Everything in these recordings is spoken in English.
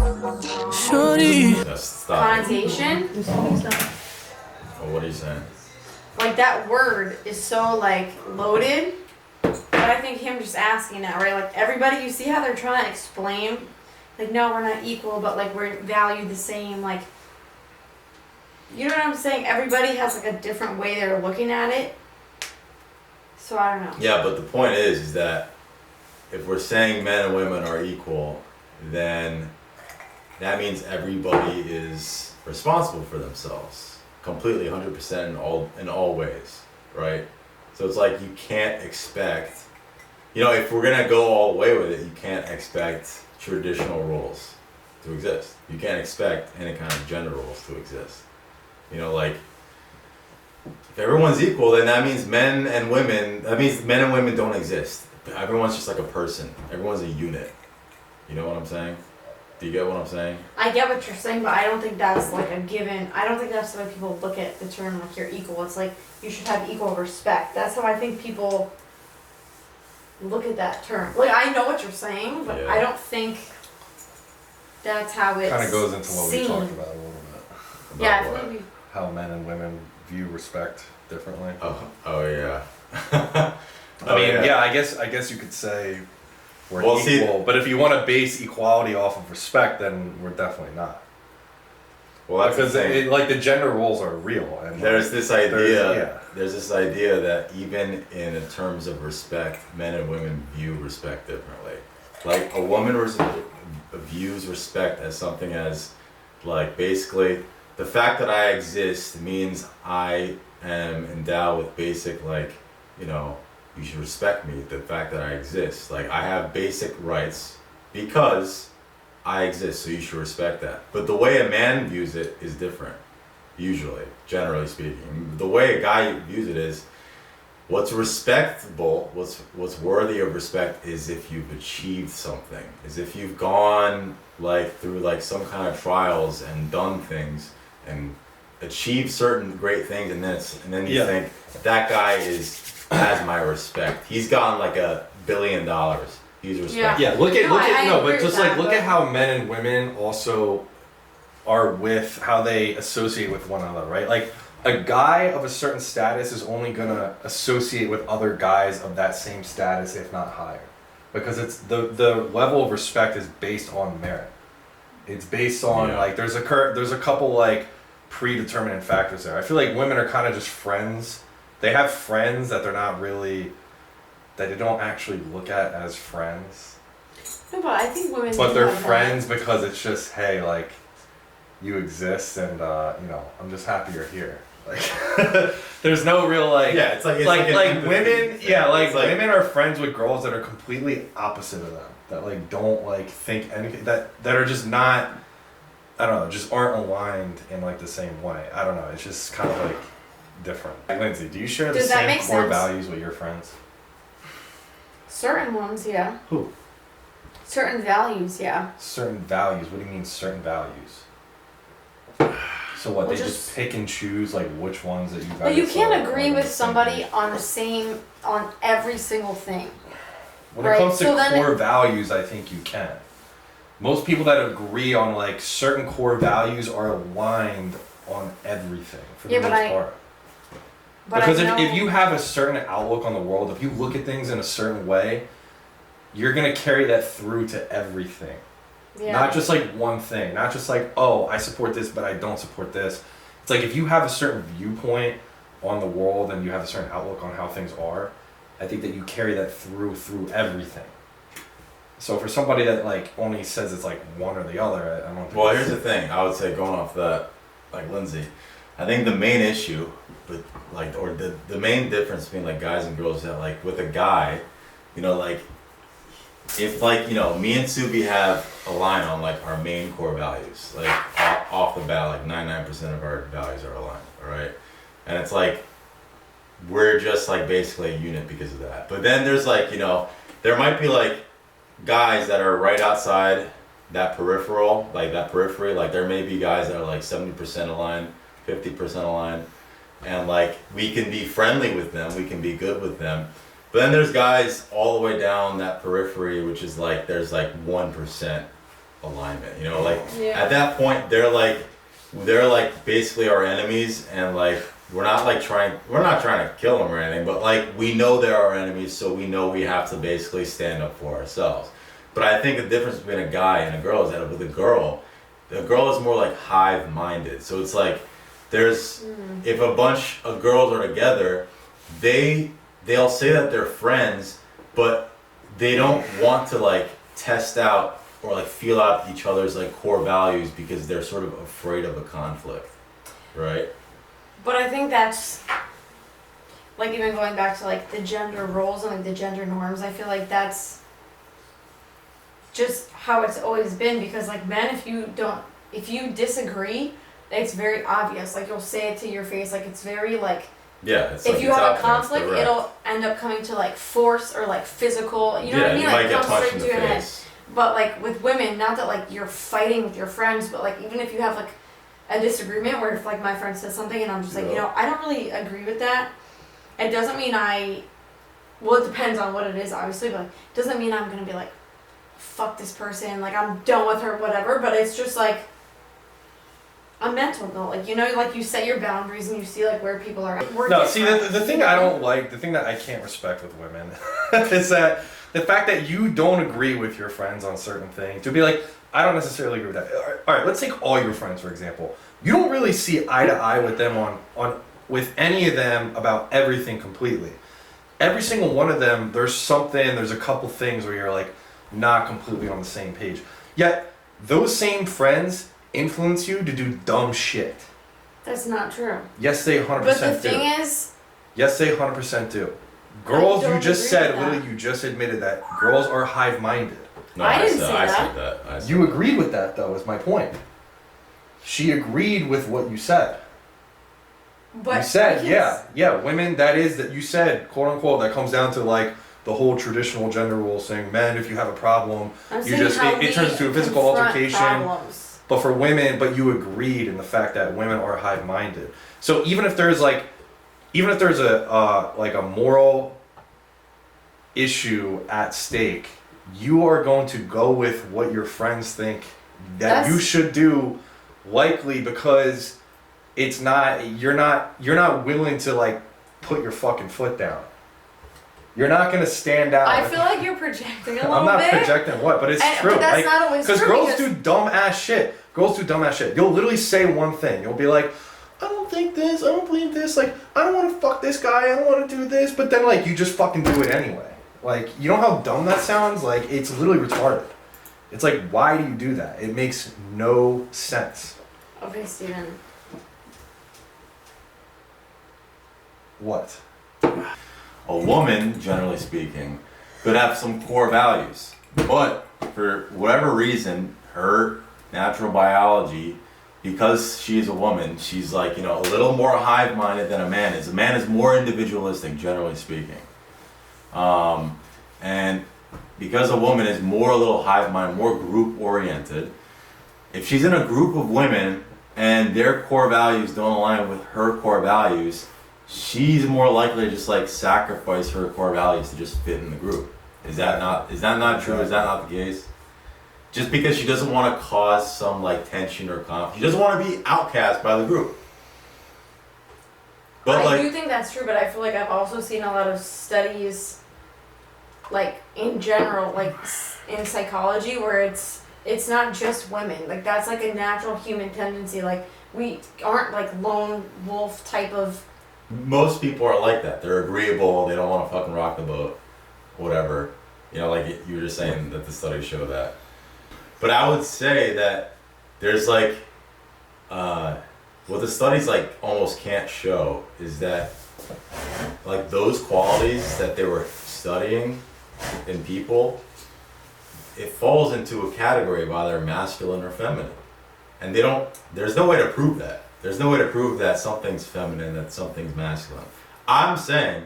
Shorty. Connotation. Well, what are you saying? Like that word is so like loaded. But I think him just asking that, right? Like everybody, you see how they're trying to explain, like no, we're not equal, but like we're valued the same. Like, you know what I'm saying? Everybody has like a different way they're looking at it. So I don't know. Yeah, but the point is that if we're saying men and women are equal, then that means everybody is responsible for themselves completely, 100% in all ways, right? So it's like you can't expect, if we're gonna go all the way with it, you can't expect traditional roles to exist. You can't expect any kind of gender roles to exist. Like if everyone's equal, then that means men and women don't exist. Everyone's just like a person. Everyone's a unit. You know what I'm saying? Do you get what I'm saying? I get what you're saying, but I don't think that's like a given. I don't think that's the way people look at the term like you're equal. It's like you should have equal respect. That's how I think people look at that term. Like I know what you're saying, but Yeah. I don't think that's how it's Kind of goes into what seen. we talked about a little bit. Yeah, About I think How men and women view respect differently. Oh yeah. I mean, yeah, I guess you could say we're Well, equal, but if you want to base equality off of respect, then we're definitely not. Well, that's Because the thing. like the gender roles are real, and There's this idea. yeah. There's this idea that even in terms of respect, men and women view respect differently. Like a woman views respect as something as, like basically, the fact that I exist means I am endowed with basic you should respect me. The fact that I exist, like I have basic rights because I exist, so you should respect that. But the way a man views it is different. Usually, generally speaking, the way a guy views it is, what's respectable, what's worthy of respect is if you've achieved something, is if you've gone through some kind of trials and done things and achieved certain great things, and then you think that guy has my respect. He's gotten $1 billion. He's respected. Yeah, look agree at how men and women also are with how they associate with one another, right? Like a guy of a certain status is only gonna associate with other guys of that same status, if not higher, because it's the level of respect is based on merit. It's based on there's a couple predetermined factors there. I feel like women are kind of just friends. They have friends that they're not really, that they don't actually look at as friends. No, but I think women. But do they're have friends because it's just, hey, you exist, and I'm just happy you're here. There's no real it's like women. Yeah, women are friends with girls that are completely opposite of them. That don't think anything. That are just not. I don't know. Just aren't aligned in the same way. I don't know. It's just kind of different. Lindsay, do you share the Does that same make core sense? values with your friends? Certain ones, yeah. Who? Certain values, yeah. Certain values. What do you mean certain values? So what? Well, They just pick and choose which ones that you value. But you can't so, agree with the same somebody thing. on every single thing. When it Right, comes to so then core values, I think you can. Most people that agree on certain core values are aligned on everything for the Yeah, but most I- part. But Because I know, if you have a certain outlook on the world, if you look at things in a certain way, you're gonna carry that through to everything. yeah. Not just one thing. Not just oh, I support this, but I don't support this. It's if you have a certain viewpoint on the world and you have a certain outlook on how things are, I think that you carry that through everything. So for somebody that only says it's one or the other, I don't think. Well, here's the thing. I would say going off that, Lindsay, I think the main issue, with or the main difference between guys and girls is that with a guy, if me and Subi have a line on our main core values, off the bat, 99% of our values are aligned, all right, and it's we're just basically a unit because of that. But then there's there might be guys that are right outside that peripheral, that periphery, there may be guys that are 70% aligned, 50% aligned, and we can be friendly with them, we can be good with them. But then there's guys all the way down that periphery, which is there's 1%, alignment. You know, like Yeah. at that point they're like basically our enemies, and like we're not trying to kill them or anything, but like we know they're our enemies, so we know we have to basically stand up for ourselves. But I think the difference between a guy and a girl is that with a girl is more like hive-minded. So it's like there's if a bunch of girls are together, they'll say that they're friends, but they don't want to like test out or like feel out each other's like core values because they're sort of afraid of a conflict, right? But I think that's like even going back to like the gender roles and like the gender norms. I feel like that's just how it's always been, because like men, if you disagree, it's very obvious. Like you'll say it to your face. Like it's very like. Yeah, it's if like you it's have out a there, conflict, it's direct. it'll end up coming to like force or like physical. You know what I mean? You Like might get come punched straight in the to your head. face. But like with women, not that like you're fighting with your friends, but like even if you have like a disagreement where if like my friend says something and I'm just like, you know, I don't really agree with that. It doesn't mean well, it depends on what it is, obviously, but it doesn't mean I'm gonna be like, fuck this person, like I'm done with her, whatever. But it's just like a mental note, like, you know, like you set your boundaries and you see like where people are. No, see, the thing I don't like, the thing that I can't respect with women is that the fact that you don't agree with your friends on certain things. To be like, I don't necessarily agree with that. All right, let's take all your friends, for example. You don't really see eye to eye with them with any of them about everything completely. Every single one of them, there's a couple things where you're like not completely on the same page. Yet, those same friends influence you to do dumb shit. That's not true. Yes, they 100% do. But the thing is... Yes, they 100% do. Girls, you just said, that. literally, you just admitted that girls are hive-minded. No, I didn't say I that. said that. I said You agreed with that, though, is my point. She agreed with what you said. But You said, because- yeah, women, that you said, quote-unquote, that comes down to, like, the whole traditional gender role saying, men, if you have a problem, I'm you saying just, how it we turns into a physical confront altercation. problems. But for women, but you agreed in the fact that women are hive-minded. So even if there's a moral issue at stake, you are going to go with what your friends think that you should do, likely because you're not willing to like put your fucking foot down. You're not gonna stand out. I feel like you're projecting a little I'm not bit. projecting what, but it's true. But that's not always true. Because girls do dumb ass shit. Girls do dumb ass shit. You'll literally say one thing. You'll be like, I don't think this. I don't believe this. Like, I don't want to fuck this guy. I don't want to do this. But then, like, you just fucking do it anyway. Like, you know how dumb that sounds? Like, it's literally retarded. It's like, why do you do that? It makes no sense. Okay, Steven. What? a woman, generally speaking, could have some core values, but for whatever reason, her natural biology, because she's a woman, she's like, you know, a little more hive-minded than a man is. A man is more individualistic, generally speaking. And because a woman is more a little hive-minded, more group-oriented, if she's in a group of women and their core values don't align with her core values, she's more likely to just like sacrifice her core values to just fit in the group. Is that not true? Is that not the case? Just because she doesn't want to cause some like tension or conflict, she doesn't want to be outcast by the group. But I do think that's true, but I feel like I've also seen a lot of studies, like in general, like in psychology, where it's not just women. Like that's like a natural human tendency. Like we aren't like lone wolf type of. most people are like that. They're agreeable. They don't want to fucking rock the boat, whatever. You know, like you were just saying that the studies show that. But I would say that there's like, what the studies like almost can't show is that like those qualities that they were studying in people, it falls into a category of either masculine or feminine. And there's no way to prove that. There's no way to prove that something's feminine, that something's masculine. I'm saying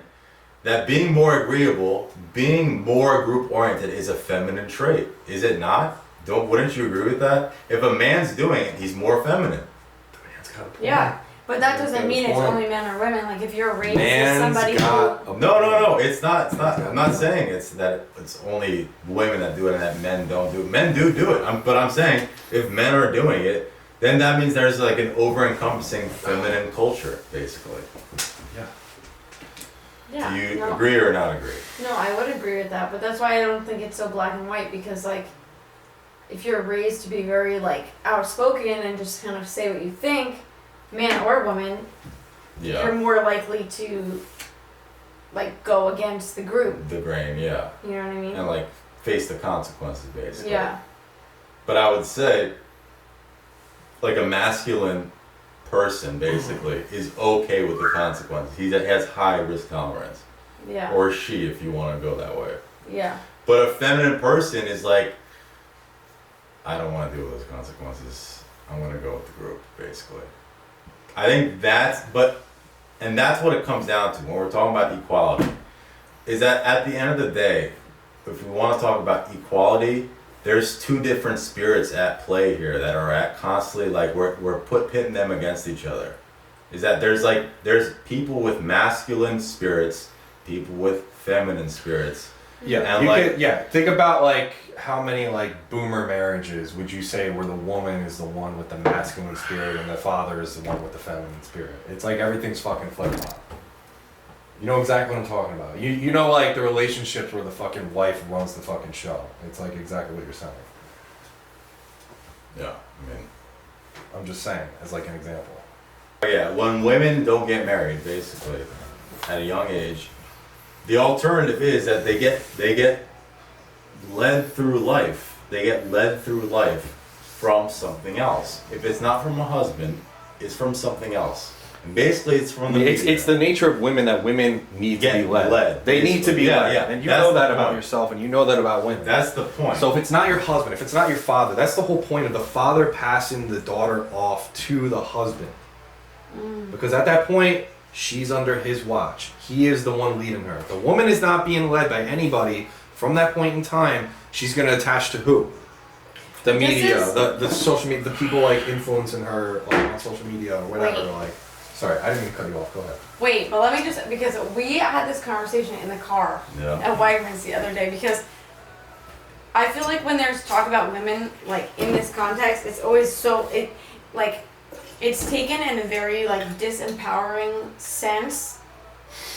that being more agreeable, being more group oriented is a feminine trait. Is it not? Wouldn't you agree with that? If a man's doing it, he's more feminine. The man's got a point. Yeah, But that That's doesn't a mean good it's point. only men or women. Like if you're raised with Man's somebody got who. a No, it's not. It's not. I'm not saying it's that it's only women that do it and that men don't do it. Men do it. But I'm saying if men are doing it, then that means there's like an over-encompassing feminine culture, basically. Yeah. Yeah. Do you no. agree or not agree? No, I would agree with that, but that's why I don't think it's so black and white because like if you're raised to be very like outspoken and just kind of say what you think, man or woman, you're Yeah. more likely to like go against the group. The grain, yeah. You know what I mean? And like face the consequences, basically. Yeah. But I would say, like a masculine person, basically, is okay with the consequences. He has high risk tolerance. Yeah. Or she, if you want to go that way. Yeah. But a feminine person is like, I don't want to deal with those consequences. I'm going to go with the group, basically. I think that's what it comes down to when we're talking about equality. Is that at the end of the day, if we want to talk about equality, there's two different spirits at play here that are at constantly like we're pitting them against each other. Is that there's people with masculine spirits, people with feminine spirits. Yeah, And think about like how many like boomer marriages would you say where the woman is the one with the masculine spirit and the father is the one with the feminine spirit? It's like everything's fucking flip-flop. You know exactly what I'm talking about. You know like the relationships where the fucking wife runs the fucking show. It's like exactly what you're saying. Yeah, I mean, I'm just saying as like an example. yeah, when women don't get married, basically, at a young age, the alternative is that they get led through life. They get led through life from something else. If it's not from a husband, it's from something else. And basically, it's from the media. It's the nature of women that women need to be Get led. led, They need to be basically. Yeah, led. yeah. And you That's know the that about point. yourself and you know that about women. That's the point. So if it's not your husband, if it's not your father, that's the whole point of the father passing the daughter off to the husband. Because at that point, she's under his watch. He is the one leading her. The woman is not being led by anybody from that point in time. She's going to attach to who? The media, the social media, the people like influencing her like, on social media or whatever. Wait. Like, sorry, I didn't mean to cut you off. Go ahead. Wait, but let me just because we had this conversation in the car Yeah. at Wegmans the other day because I feel like when there's talk about women like in this context, it's always so it's taken in a very like disempowering sense.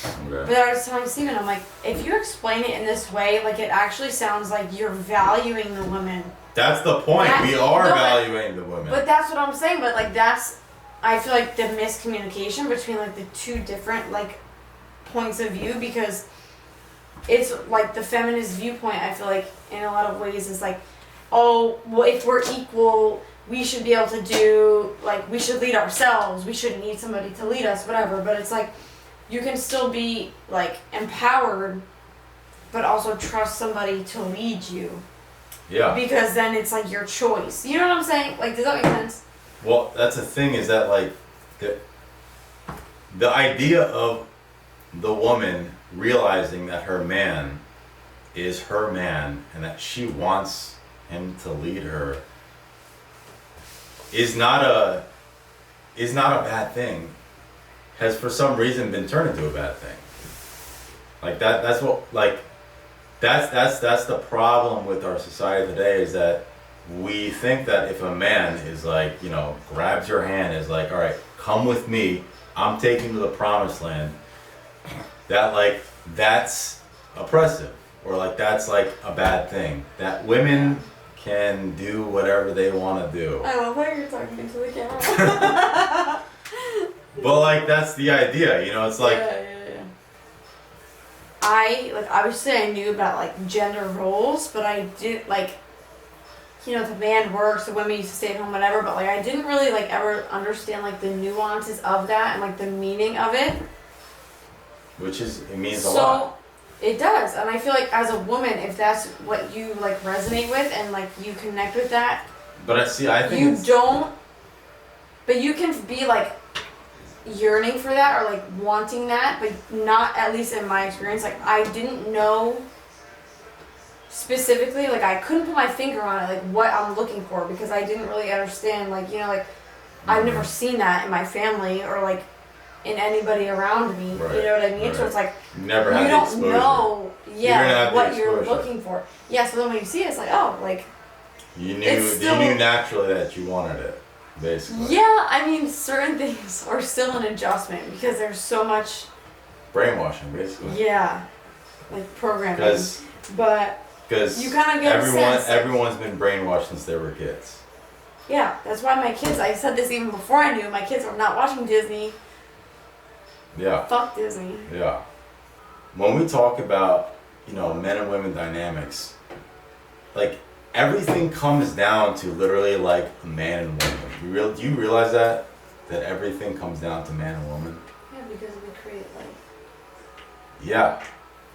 Okay. But I was telling Steven, I'm like, if you explain it in this way, like it actually sounds like you're valuing the women. That's the point. That- We are no, but- valuing the women. But that's what I'm saying. But like that's, I feel like the miscommunication between like the two different like points of view because it's like the feminist viewpoint. I feel like in a lot of ways is like, oh well, if we're equal, we should be able to do like we should lead ourselves. We shouldn't need somebody to lead us, whatever. But it's like you can still be like empowered, but also trust somebody to lead you. yeah. Because then it's like your choice. You know what I'm saying? Like, does that make sense? Well, that's the thing is that like the idea of the woman realizing that her man is her man and that she wants him to lead her is not a bad thing. Has for some reason been turned into a bad thing. Like that's the problem with our society today is that we think that if a man is like, you know, grabs your hand, is like, all right, come with me, I'm taking you to the promised land, that like, that's oppressive, or like, that's like a bad thing. That women can do whatever they want to do. I love how you're talking into the camera. But like, that's the idea, you know, it's like, yeah. I obviously I knew about like gender roles, but I did like, you know, the man works, the women used to stay at home, whatever, but like I didn't really like ever understand like the nuances of that and like the meaning of it. which is, it means a lot. It does, and I feel like as a woman, if that's what you like resonate with and like you connect with that, But I think you it's, don't, but you can be like yearning for that or like wanting that, but not, at least in my experience, like I didn't know specifically, like I couldn't put my finger on it, like what I'm looking for, because I didn't really understand, like, you know, like I've never seen that in my family or like in anybody around me. Right, You know what I mean? So right. it's like You never you had the don't exposure. know, You didn't have the what you're exposure. looking for. Yeah. So then when you see it, it's like, oh, like You It's still- knew naturally that you wanted it, basically. yeah. I mean, certain things are still an adjustment because there's so much, Brainwashing, basically. yeah, like programming. Because But you kind of get a sense. everyone's been brainwashed since they were kids. Yeah, that's why my kids. I said this even before I knew my kids are not watching Disney. Yeah. Fuck Disney. Yeah. When we talk about, men and women dynamics, like everything comes down to literally like a man and woman. Do you realize that? That everything comes down to man and woman? Yeah, because we create like. Yeah.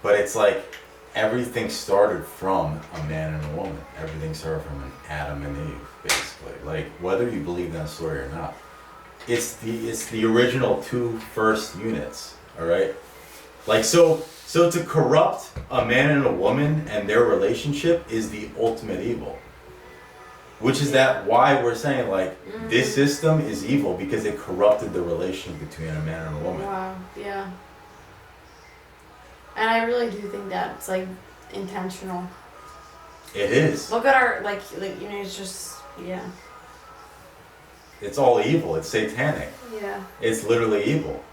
But it's like everything started from a man and a woman. Everything started from an Adam and Eve, basically. Like whether you believe that story or not. It's the original two first units, all right? Like so to corrupt a man and a woman and their relationship is the ultimate evil. Which is that why we're saying like this system is evil because it corrupted the relationship between a man and a woman. Wow. Yeah. And I really do think that it's like intentional. It is. Look at our like it's just yeah. It's all evil. It's satanic. Yeah. It's literally evil.